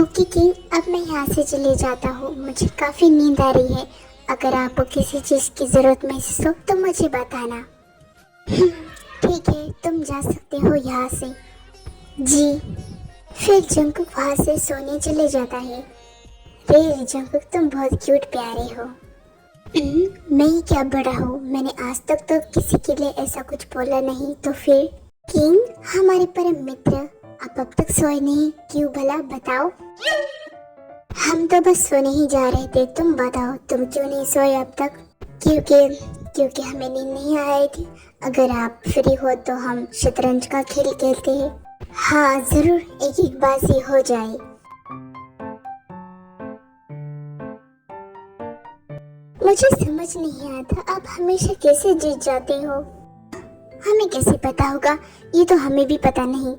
Okay king, अब मैं यहाँ से चले जाता हूँ। मुझे काफी नींद आ रही है। अगर आपको किसी चीज की जरूरत महसूस हो तो मुझे बताना। ठीक है, तुम जा सकते हो यहाँ से। जी। फिर जंकुक वहाँ से सोने चले जाता है। रे जंकुक, तुम बहुत क्यूट प्यारे हो। मैं ही क्या बड़ा हूँ, मैंने आज तक तो किसी के लिए ऐसा कुछ बोला नहीं। तो फिर किंग, हमारे परम मित्र, आप अब तक सोए नहीं क्यों भला, बताओ। हम तो बस सोने ही जा रहे थे, तुम बताओ तुम क्यों नहीं सोए अब तक। क्योंकि हमें नींद नहीं आ रही थी। अगर आप फ्री हो तो हम शतरंज का खेल खेलते हैं। हाँ जरूर, एक एक बाजी हो जाए। मुझे समझ नहीं आता आप हमेशा कैसे जीत जाते हो। हमें कैसे पता होगा, ये तो हमें भी पता नहीं।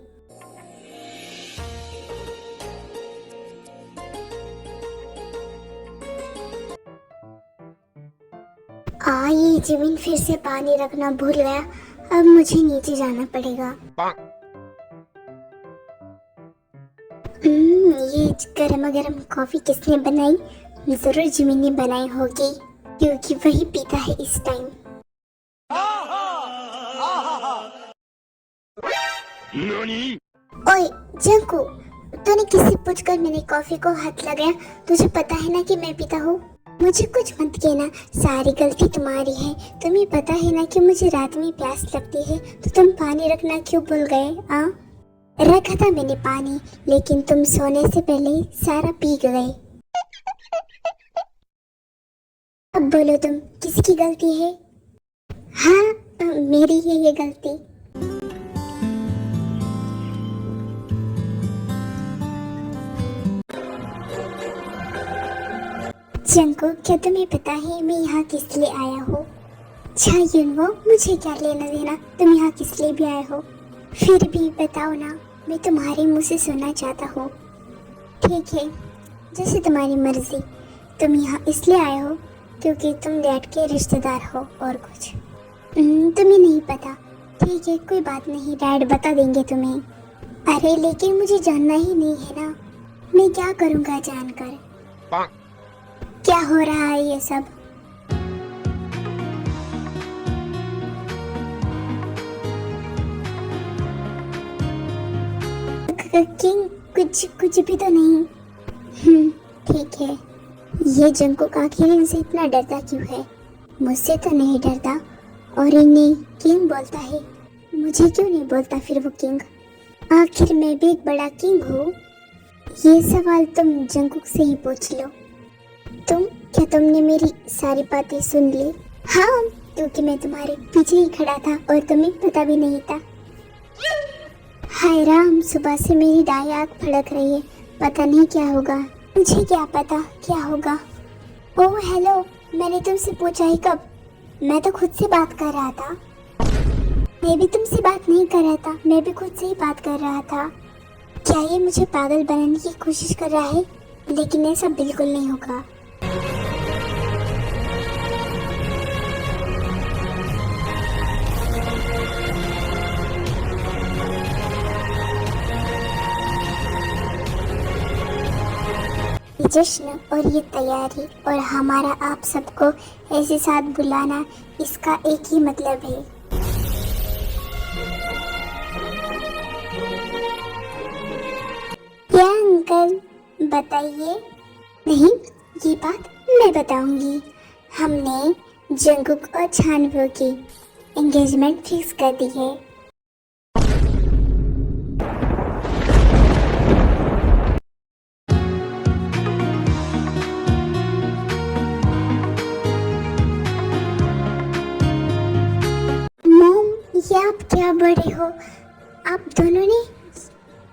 ये जमीन फिर से पानी रखना भूल गया। अब मुझे नीचे जाना पड़ेगा। ये गरम गरम कॉफी किसने बनाई? जरूर जिमी ने बनाई होगी, क्योंकि वही पीता है इस टाइम। ओए जंकू, तूने किसी पूछकर मेरी कॉफी को हाथ लगाया? तुझे पता है ना कि मैं पीता हूँ। मुझे कुछ मत कहना, सारी गलती तुम्हारी है। तुम्हें पता है ना कि मुझे रात में प्यास लगती है, तो तुम पानी रखना क्यों भूल गए? रखा था मैंने पानी, लेकिन तुम सोने से पहले सारा पी गए। अब बोलो तुम, किसकी गलती है? हाँ, मेरी है ये गलती। जंको, क्या तुम्हें पता है मैं यहाँ किस लिए आया हूँ? वो मुझे क्या लेना देना, तुम यहाँ किस लिए भी आए हो? फिर भी बताओ ना, मैं तुम्हारे मुंह से सुनना चाहता हूँ। ठीक है, जैसे तुम्हारी मर्जी। तुम यहाँ इसलिए आए हो क्योंकि तुम डैड के रिश्तेदार हो, और कुछ तुम्हें नहीं पता। ठीक है, कोई बात नहीं, डैड बता देंगे तुम्हें। अरे लेकिन मुझे जानना ही नहीं है ना, मैं क्या करूँगा जानकर? क्या हो रहा है ये सब? किंग, कुछ भी तो नहीं। ठीक है। ये जंकुक आखिर इनसे इतना डरता क्यों है? मुझसे तो नहीं डरता, और इन्हें किंग बोलता है। मुझे क्यों नहीं बोलता फिर वो किंग? आखिर मैं भी एक बड़ा किंग हूँ। ये सवाल तुम जंकुक से ही पूछ लो। क्या तुमने मेरी सारी बातें सुन ली? हाँ, क्योंकि मैं तुम्हारे पीछे ही खड़ा था और तुम्हें पता भी नहीं था। हाय राम, सुबह से मेरी दाई आँख फड़क रही है, पता नहीं क्या होगा। मुझे क्या पता क्या होगा। ओह हेलो, मैंने तुमसे पूछा ही कब? मैं तो खुद से बात कर रहा था। मैं भी तुमसे बात नहीं कर रहा था, मैं भी खुद से ही बात कर रहा था। क्या ये मुझे पागल बनाने की कोशिश कर रहा है? लेकिन ऐसा बिल्कुल नहीं होगा। जश्न और ये तैयारी और हमारा आप सबको ऐसे साथ बुलाना, इसका एक ही मतलब है। क्या अंकल, बताइए। नहीं, ये बात मैं बताऊंगी। हमने जंकुक और छानवो की एंगेजमेंट फिक्स कर दी है। ये आप क्या बड़े हो, आप दोनों ने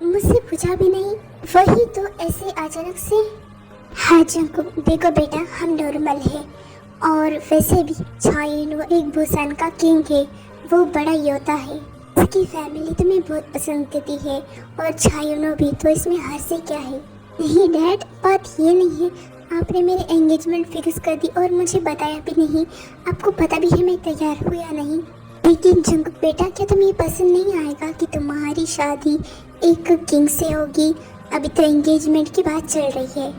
मुझसे पूछा भी नहीं, वही तो ऐसे अचानक से। हाँ जंकुक, देखो बेटा, हम नॉर्मल है, और वैसे भी छायन वो एक बुसान का किंग है, वो बड़ा योद्धा है। उसकी फैमिली तुम्हें बहुत पसंद करती है, और छायनो भी, तो इसमें हंस से क्या है? नहीं डैड, बात ये नहीं है। आपने मेरी एंगेजमेंट फिक्स कर दी और मुझे बताया भी नहीं। आपको पता भी है मैं तैयार हूँ या नहीं। लेकिन जंकुक बेटा, क्या तुम्हें पसंद नहीं आएगा कि तुम्हारी शादी एक किंग से होगी? अभी तो एंगेजमेंट की बात चल रही है।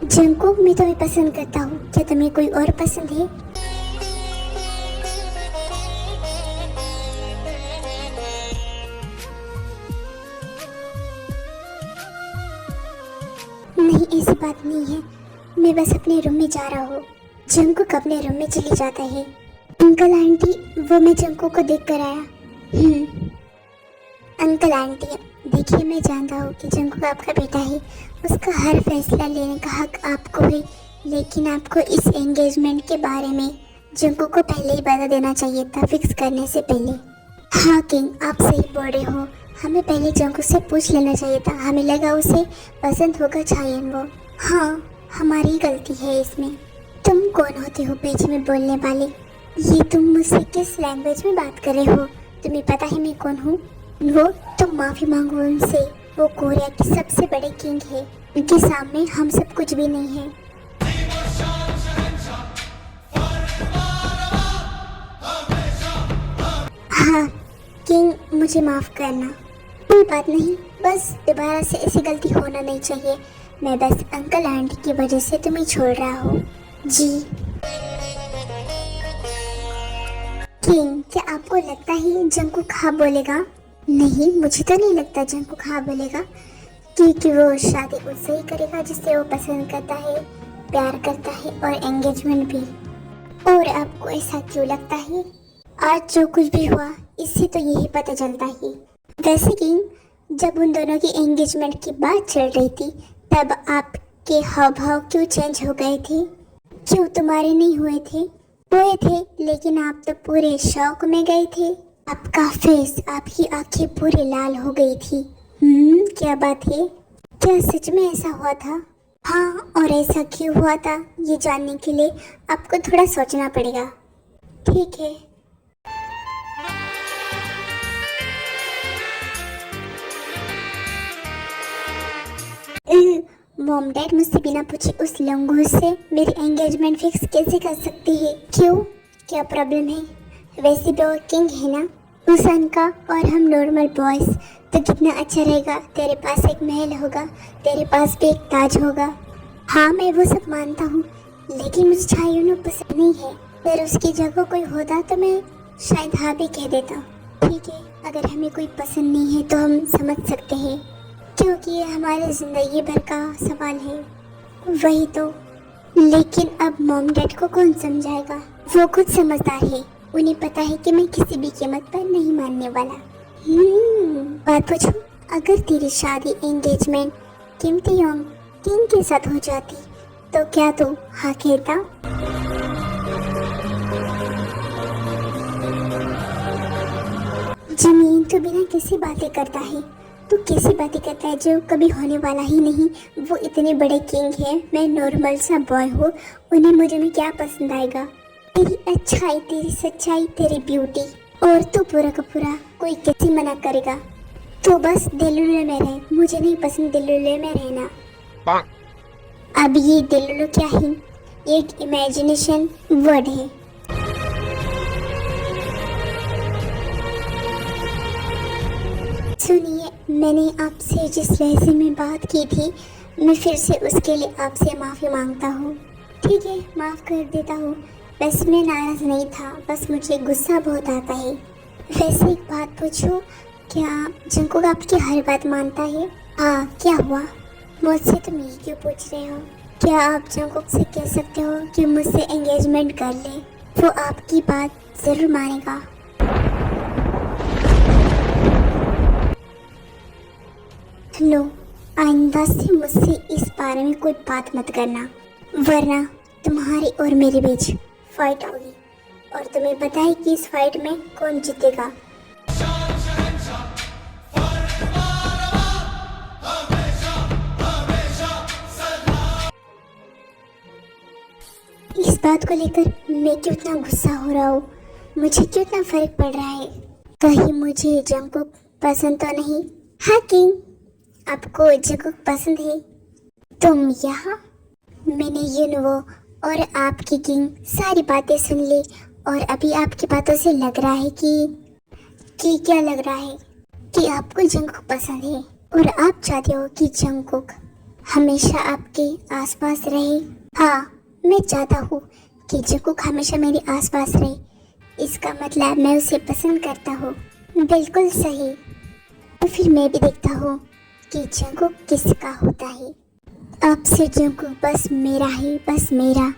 जंगकुक, मैं तुम्हें पसंद करता हूँ, क्या तुम्हें कोई और पसंद है? नहीं, ऐसी बात नहीं है, मैं बस अपने रूम में जा रहा हूँ। जंगकुक अपने रूम में चली जाता है। अंकल आंटी, वो मैं जंगकुक को देख कर आया। अंकल आंटी, देखिए मैं जानता हूँ कि जंगकुक आपका बेटा है, उसका हर फैसला लेने का हक आपको है, लेकिन आपको इस एंगेजमेंट के बारे में जंगकुक को पहले ही बता देना चाहिए था, फिक्स करने से पहले। हाँ किंग, आप सही बोल रहे हो, हमें पहले जंगकुक से पूछ लेना चाहिए था, हमें लगा उसे पसंद होगा चायन वो। हाँ, हमारी गलती है इसमें। तुम कौन होते हो बीच में बोलने वाले? ये तुम मुझसे किस लैंग्वेज में बात कर रहे हो? तुम्हें पता है मैं कौन हूँ? वो, तुम माफी मांगो उनसे, वो कोरिया के सबसे बड़े किंग है, उनके सामने हम सब कुछ भी नहीं है। हाँ किंग, मुझे माफ करना। कोई बात नहीं, बस दोबारा से ऐसी गलती होना नहीं चाहिए। मैं बस अंकल आंटी की वजह से तुम्हें छोड़ रहा हूँ। जी किंग, क्या आपको लगता है जंगकुक हाँ बोलेगा? नहीं, मुझे तो नहीं लगता जंगकुक हाँ बोलेगा, क्योंकि वो शादी उससे ही करेगा जिससे वो पसंद करता है, प्यार करता है, और एंगेजमेंट भी। और आपको ऐसा क्यों लगता है? आज जो कुछ भी हुआ इससे तो यही पता चलता है। वैसे कि जब उन दोनों की एंगेजमेंट की बात चल रही थी तब आपके हाव भाव क्यों चेंज हो गए थे? क्यों तुम्हारे नहीं हुए थे? हुए थे, लेकिन आप तो पूरे शौक में गए थे। आपका फेस, आपकी आंखें पूरी लाल हो गई थी। क्या बात है? क्या सच में ऐसा हुआ था? हाँ, और ऐसा क्यों हुआ था ये जानने के लिए आपको थोड़ा सोचना पड़ेगा। ठीक है। मॉम डैड मुझसे बिना पूछे उस लंगूर से मेरी एंगेजमेंट फिक्स कैसे कर सकती है? क्यों, क्या प्रॉब्लम है? वैसे भी वो किंग है ना उसन का, और हम नॉर्मल बॉयज, तो कितना अच्छा रहेगा। तेरे पास एक महल होगा, तेरे पास भी एक ताज होगा। हाँ, मैं वो सब मानता हूँ, लेकिन मुझे चायोनो पसंद नहीं है। अगर उसकी जगह कोई होता तो मैं शायद हाँ भी कह देता। ठीक है, अगर हमें कोई पसंद नहीं है तो हम समझ सकते हैं, क्योंकि ये हमारे जिंदगी भर का सवाल है। वही तो, लेकिन अब मॉम डैड को कौन समझाएगा? वो खुद समझदार है, उन्हें पता है कि मैं किसी भी कीमत पर नहीं मानने वाला। बात पूछूं, अगर तेरी शादी एंगेजमेंट किम तेयोंग किंग के साथ हो जाती तो क्या तू हाँ कहता? जमीन तो बिना किसी बातें करता है। तू कैसी बातें करता है जो कभी होने वाला ही नहीं। वो इतने बड़े किंग हैं, मैं नॉर्मल सा बॉय हूँ, उन्हें मुझे में क्या पसंद आएगा? तेरी अच्छाई, तेरी सच्चाई, तेरी ब्यूटी, और तू पूरा का पूरा, कोई कैसे मना करेगा? तो बस दिलुले में रहे, मुझे नहीं पसंद दिलुले में रहना। अब ये दिलुले क्या है? एक इमेजिनेशन वर्ड है। सुनिए, मैंने आपसे जिस लहजे में बात की थी, मैं फिर से उसके लिए आपसे माफ़ी मांगता हूँ। ठीक है, माफ़ कर देता हूँ। बस मैं नाराज़ नहीं था, बस मुझे गुस्सा बहुत आता है। वैसे एक बात पूछूं, क्या जंगकुक आपकी हर बात मानता है? हाँ, क्या हुआ? मुझसे तुम ये क्यों पूछ रहे हो? क्या आप जंगकुक से कह सकते हो कि मुझसे एंगेजमेंट कर ले? वो आपकी बात ज़रूर मानेगा। लो, आइंदा से मुझसे इस बारे में कोई बात मत करना, वरना तुम्हारी और मेरे बीच फाइट होगी, और तुम्हें पता है कि इस फाइट में कौन जीतेगा। इस बात को लेकर मैं क्यों इतना गुस्सा हो रहा हूँ? मुझे क्यों इतना फर्क पड़ रहा है? कहीं मुझे जंगकुक पसंद तो नहीं? हाँ किंग, आपको जंगकुक पसंद है? तुम यहाँ? मैंने यूनवो और आपकी किंग सारी बातें सुन ली, और अभी आपकी बातों से लग रहा है कि क्या लग रहा है कि आपको जंगकुक पसंद है और आप चाहते हो कि जंगकुक हमेशा आपके आसपास रहे। हाँ, मैं चाहता हूँ कि जंगकुक हमेशा मेरे आसपास रहे। इसका मतलब मैं उसे पसंद करता हूँ। बिल्कुल सही। तो फिर मैं भी देखता हूँ कि जंगकुक किसका होता है। अब से जंगकुक बस मेरा है, बस मेरा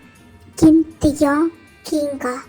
किम तियोंग किंग का।